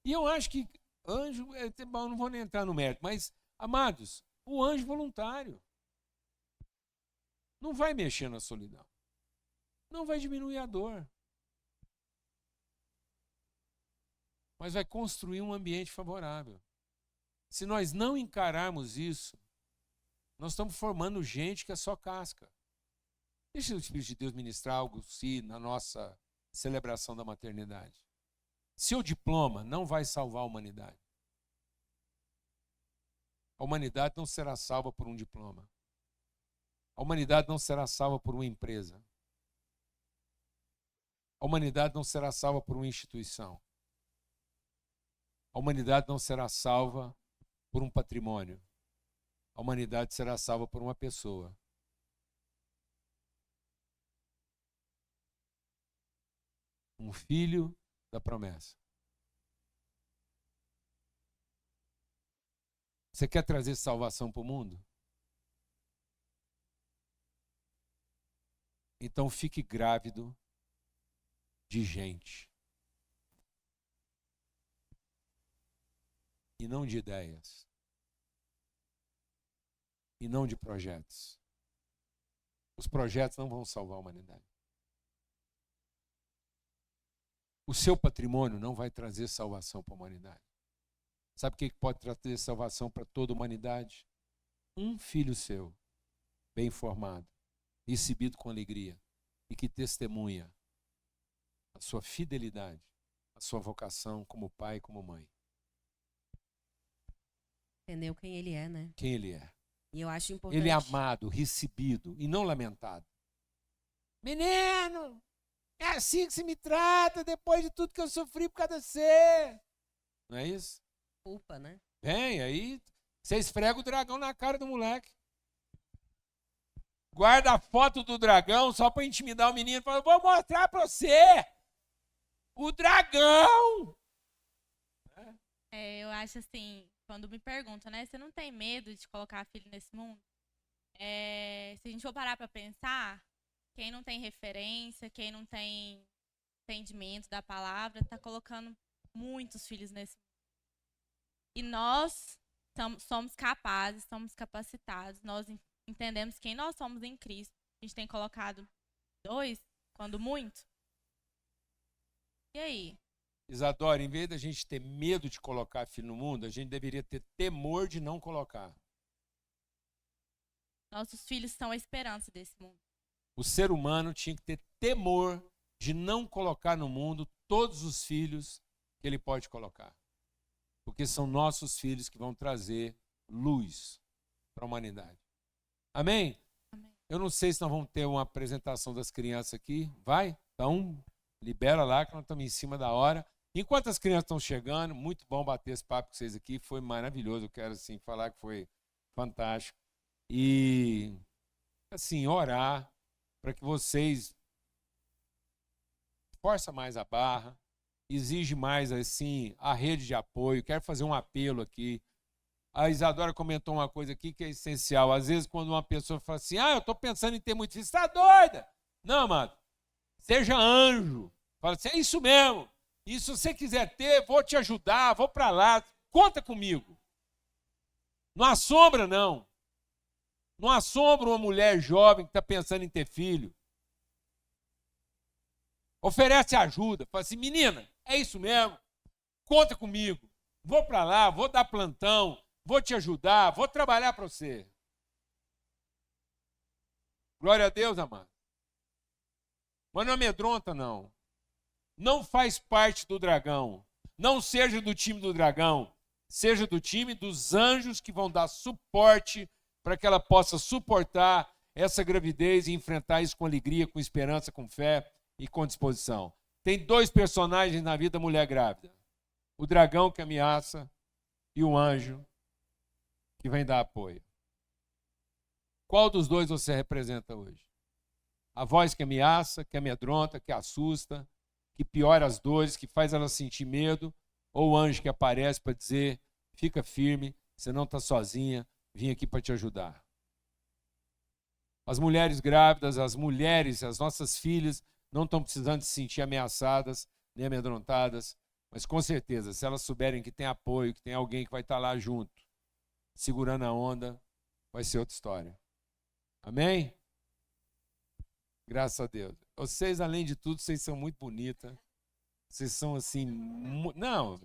E eu acho que anjo, bom, eu não vou nem entrar no mérito, mas, amados, o anjo voluntário não vai mexer na solidão. Não vai diminuir a dor. Mas vai construir um ambiente favorável. Se nós não encararmos isso, nós estamos formando gente que é só casca. Deixa o Espírito de Deus ministrar algo na nossa celebração da maternidade. Seu diploma não vai salvar a humanidade. A humanidade não será salva por um diploma. A humanidade não será salva por uma empresa. A humanidade não será salva por uma instituição. A humanidade não será salva por um patrimônio. A humanidade será salva por uma pessoa. Um filho da promessa. Você quer trazer salvação para o mundo? Então fique grávido de gente. E não de ideias. E não de projetos. Os projetos não vão salvar a humanidade. O seu patrimônio não vai trazer salvação para a humanidade. Sabe o que pode trazer salvação para toda a humanidade? Um filho seu, bem formado, recebido com alegria e que testemunha a sua fidelidade, a sua vocação como pai e como mãe. Entendeu quem ele é, né? Quem ele é. E eu acho importante... Ele é amado, recebido e não lamentado. Menino, é assim que se me trata depois de tudo que eu sofri por causa de você. Não é isso? Culpa, né? Vem, aí você esfrega o dragão na cara do moleque. Guarda a foto do dragão só para intimidar o menino. Fala, vou mostrar para você o dragão. Eu acho assim, quando me perguntam, né? Você não tem medo de colocar filho nesse mundo? Se a gente for parar para pensar, quem não tem referência, quem não tem entendimento da palavra, está colocando muitos filhos nesse mundo. E nós somos capazes, somos capacitados, nós entendemos quem nós somos em Cristo. A gente tem colocado 2, quando muito. E aí? Isadora, em vez da gente ter medo de colocar filho no mundo, a gente deveria ter temor de não colocar. Nossos filhos são a esperança desse mundo. O ser humano tinha que ter temor de não colocar no mundo todos os filhos que ele pode colocar. Porque são nossos filhos que vão trazer luz para a humanidade. Amém? Amém. Eu não sei se nós vamos ter uma apresentação das crianças aqui. Vai? Então, libera lá que nós estamos em cima da hora. Enquanto as crianças estão chegando, muito bom bater esse papo com vocês aqui, foi maravilhoso, eu quero assim falar que foi fantástico. E assim, orar para que vocês força mais a barra, exige mais assim a rede de apoio. Quero fazer um apelo aqui. A Isadora comentou uma coisa aqui que é essencial. Às vezes, quando uma pessoa fala assim, eu estou pensando em ter muito filho, você está doida? Não, amado. Seja anjo. Fala assim, é isso mesmo. E se você quiser ter, vou te ajudar, vou para lá. Conta comigo. Não assombra, não. Não assombra uma mulher jovem que está pensando em ter filho. Oferece ajuda. Fala assim, menina, é isso mesmo. Conta comigo. Vou para lá, vou dar plantão, vou te ajudar, vou trabalhar para você. Glória a Deus, amado. Mas não amedronta, não. Não faz parte do dragão. Não seja do time do dragão. Seja do time dos anjos que vão dar suporte para que ela possa suportar essa gravidez e enfrentar isso com alegria, com esperança, com fé e com disposição. Tem 2 personagens na vida da mulher grávida. O dragão que ameaça e o anjo que vem dar apoio. Qual dos 2 você representa hoje? A voz que ameaça, que amedronta, que assusta, que piora as dores, que faz ela sentir medo, ou o anjo que aparece para dizer, fica firme, você não está sozinha, vim aqui para te ajudar. As mulheres grávidas, as mulheres, as nossas filhas, não estão precisando se sentir ameaçadas, nem amedrontadas, mas com certeza, se elas souberem que tem apoio, que tem alguém que vai estar lá junto, segurando a onda, vai ser outra história. Amém? Graças a Deus. Vocês, além de tudo, vocês são muito bonitas. Vocês são assim... Não,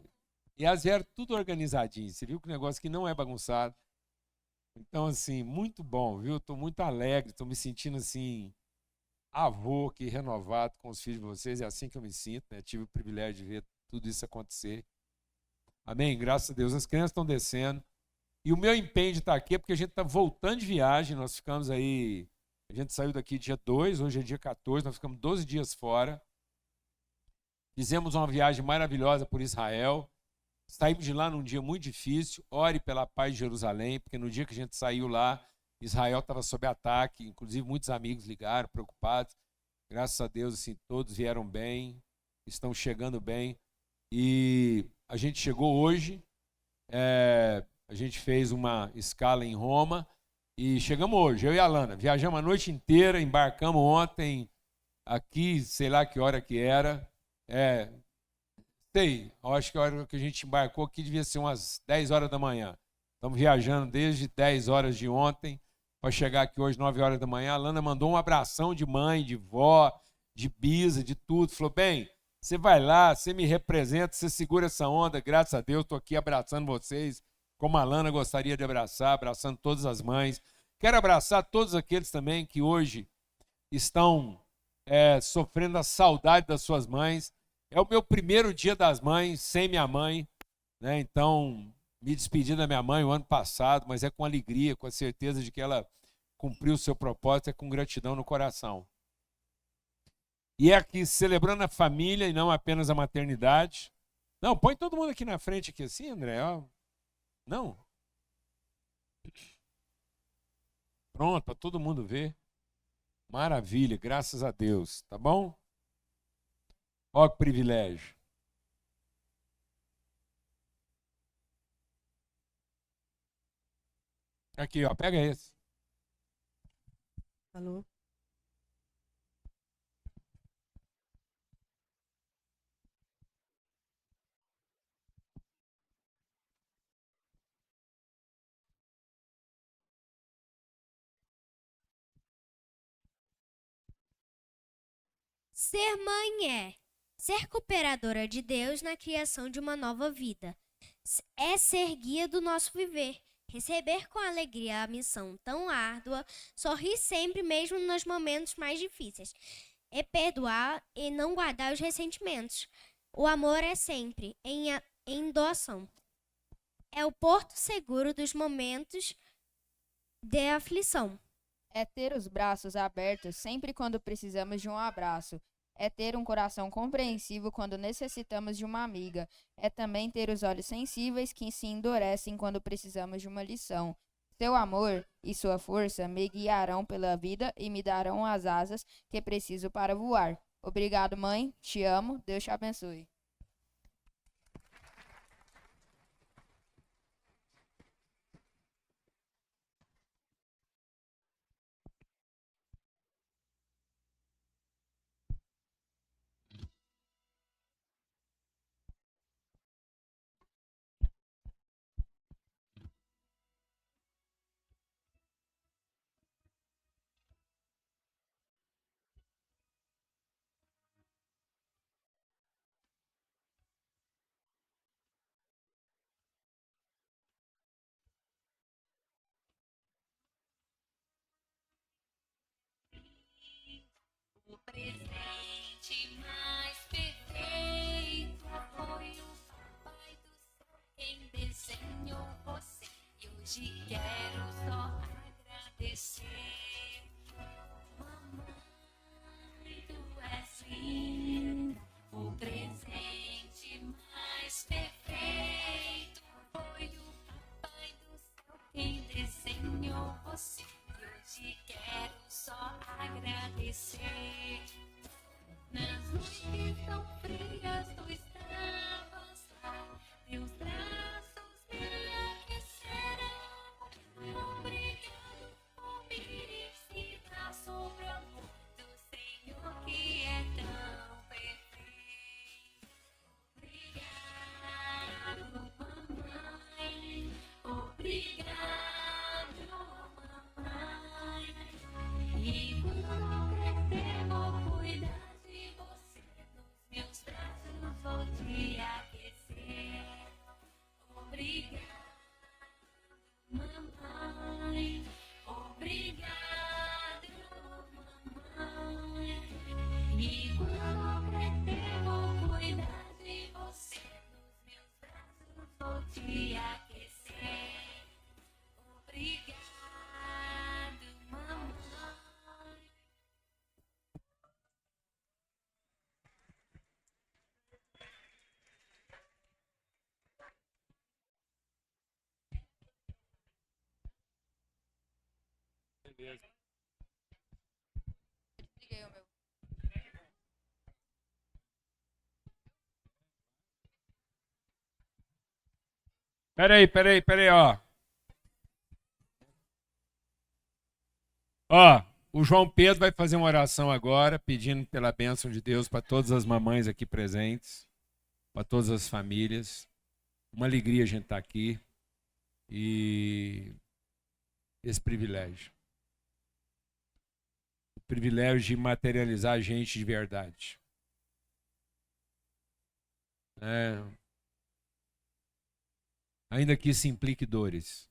e elas vieram tudo organizadinho. Você viu que o negócio aqui não é bagunçado. Então, assim, muito bom, viu? Estou muito alegre, estou me sentindo assim, avô aqui, renovado com os filhos de vocês. É assim que eu me sinto, né? Tive o privilégio de ver tudo isso acontecer. Amém? Graças a Deus. As crianças estão descendo. E o meu empenho de estar aqui é porque a gente está voltando de viagem. Nós ficamos aí... A gente saiu daqui dia 2, hoje é dia 14, nós ficamos 12 dias fora. Fizemos uma viagem maravilhosa por Israel. Saímos de lá num dia muito difícil. Ore pela paz de Jerusalém, porque no dia que a gente saiu lá, Israel estava sob ataque. Inclusive, muitos amigos ligaram, preocupados. Graças a Deus, assim, todos vieram bem, estão chegando bem. E a gente chegou hoje, a gente fez uma escala em Roma, e chegamos hoje, eu e a Lana, viajamos a noite inteira, embarcamos ontem, aqui, sei lá que hora que era, acho que a hora que a gente embarcou aqui devia ser umas 10 horas da manhã. Estamos viajando desde 10 horas de ontem, para chegar aqui hoje 9 horas da manhã. A Lana mandou um abração de mãe, de vó, de bisa, de tudo. Falou, bem, você vai lá, você me representa, você segura essa onda, graças a Deus, estou aqui abraçando vocês, como a Lana gostaria de abraçar, abraçando todas as mães. Quero abraçar todos aqueles também que hoje estão sofrendo a saudade das suas mães. É o meu primeiro dia das mães sem minha mãe, né? Então, me despedi da minha mãe o ano passado, mas é com alegria, com a certeza de que ela cumpriu o seu propósito, é com gratidão no coração. E é aqui celebrando a família e não apenas a maternidade. Não, põe todo mundo aqui na frente, aqui assim, André, ó. Não. Pronto, para todo mundo ver. Maravilha, graças a Deus, tá bom? Ó que privilégio. Aqui, ó, pega esse. Alô? Ser mãe é ser cooperadora de Deus na criação de uma nova vida. É ser guia do nosso viver, receber com alegria a missão tão árdua, sorrir sempre mesmo nos momentos mais difíceis, é perdoar e não guardar os ressentimentos. O amor é sempre em doação. É o porto seguro dos momentos de aflição. É ter os braços abertos sempre quando precisamos de um abraço. É ter um coração compreensivo quando necessitamos de uma amiga. É também ter os olhos sensíveis que se endurecem quando precisamos de uma lição. Seu amor e sua força me guiarão pela vida e me darão as asas que preciso para voar. Obrigado, mãe. Te amo. Deus te abençoe. O presente mais perfeito foi o Papai do Céu quem desenhou você. E hoje quero só agradecer. Mamãe, tu és linda. O presente mais perfeito foi o Papai do Céu quem desenhou você. E hoje quero só agradecer. Nas noites tão frias tu estavas lá, teus braços me aquecerão. Obrigado por me ensinar sobre o amor do Senhor que é tão perfeito. Obrigado, mamãe. Obrigado, mamãe. E quando crescer vou cuidar de você, nos meus braços vou te aquecer. Obrigado, mamãe. Obrigado, mamãe. E quando crescer vou cuidar de você, nos meus braços vou te aquecer. Obrigado, mamãe. Beleza. Liguei o meu. Peraí, ó. Ó, o João Pedro vai fazer uma oração agora, pedindo pela bênção de Deus para todas as mamães aqui presentes, para todas as famílias. Uma alegria a gente estar aqui e esse privilégio. O privilégio de materializar a gente de verdade. Ainda que isso implique dores.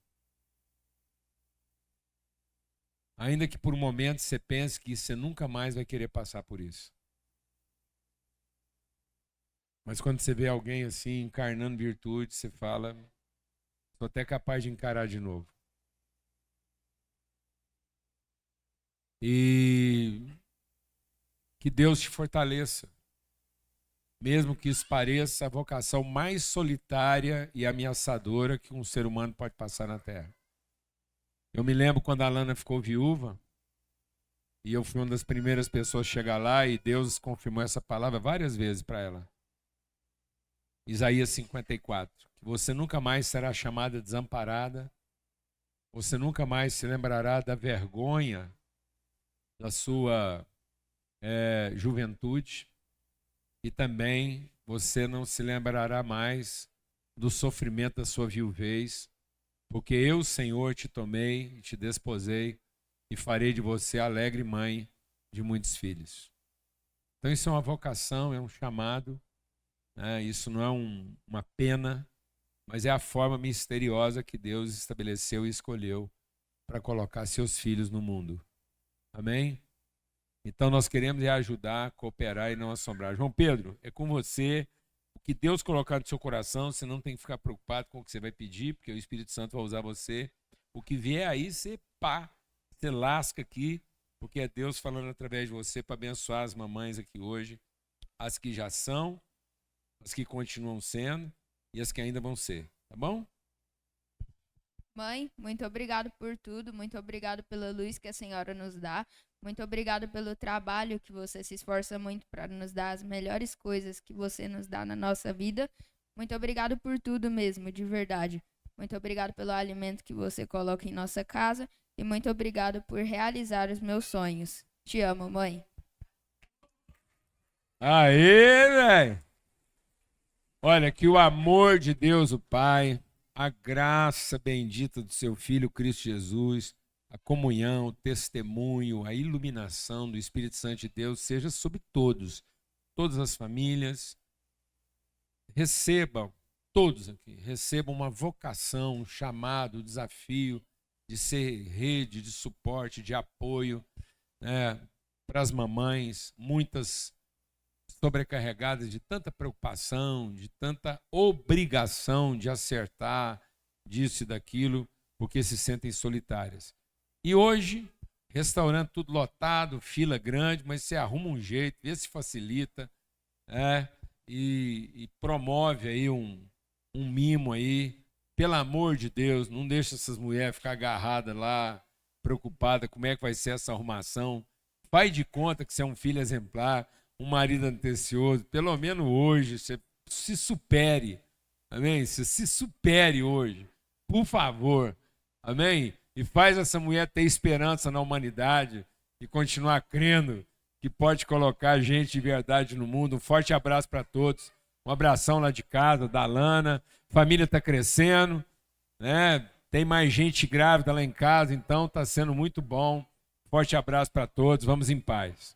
Ainda que por um momento você pense que você nunca mais vai querer passar por isso. Mas quando você vê alguém assim, encarnando virtude, você fala, sou até capaz de encarar de novo. E que Deus te fortaleça. Mesmo que isso pareça a vocação mais solitária e ameaçadora que um ser humano pode passar na Terra. Eu me lembro quando a Lana ficou viúva, e eu fui uma das primeiras pessoas a chegar lá, e Deus confirmou essa palavra várias vezes para ela. Isaías 54, que você nunca mais será chamada desamparada, você nunca mais se lembrará da vergonha da sua juventude, e também você não se lembrará mais do sofrimento da sua viuvez, porque eu, Senhor, te tomei e te desposei e farei de você alegre mãe de muitos filhos. Então isso é uma vocação, é um chamado, né? Isso não é uma pena, mas é a forma misteriosa que Deus estabeleceu e escolheu para colocar seus filhos no mundo. Amém? Então nós queremos ajudar, cooperar e não assombrar. João Pedro, é com você. O que Deus colocar no seu coração, você não tem que ficar preocupado com o que você vai pedir, porque o Espírito Santo vai usar você. O que vier aí, você lasca aqui porque é Deus falando através de você para abençoar as mamães aqui hoje, as que já são, as que continuam sendo e as que ainda vão ser, tá bom? Mãe, muito obrigado por tudo, muito obrigado pela luz que a senhora nos dá, muito obrigado pelo trabalho que você se esforça muito para nos dar as melhores coisas que você nos dá na nossa vida. Muito obrigado por tudo mesmo, de verdade. Muito obrigado pelo alimento que você coloca em nossa casa e muito obrigado por realizar os meus sonhos. Te amo, mãe. Aê, velho! Olha, que o amor de Deus, o Pai, a graça bendita do seu Filho Cristo Jesus, a comunhão, o testemunho, a iluminação do Espírito Santo de Deus seja sobre todos, todas as famílias. Recebam, todos aqui, recebam uma vocação, um chamado, um desafio de ser rede de suporte, de apoio, né, para as mamães, muitas sobrecarregadas de tanta preocupação, de tanta obrigação de acertar disso e daquilo, porque se sentem solitárias. E hoje, restaurante tudo lotado, fila grande, mas você arruma um jeito, vê se facilita, e promove aí um mimo aí. Pelo amor de Deus, não deixa essas mulheres ficar agarradas lá, preocupadas como é que vai ser essa arrumação. Faz de conta que você é um filho exemplar, um marido atencioso. Pelo menos hoje, você se supere. Amém? Você se supere hoje. Por favor. Amém? E faz essa mulher ter esperança na humanidade e continuar crendo que pode colocar gente de verdade no mundo. Um forte abraço para todos. Um abração lá de casa, da Lana. Família está crescendo, né? Tem mais gente grávida lá em casa, então está sendo muito bom. Forte abraço para todos. Vamos em paz.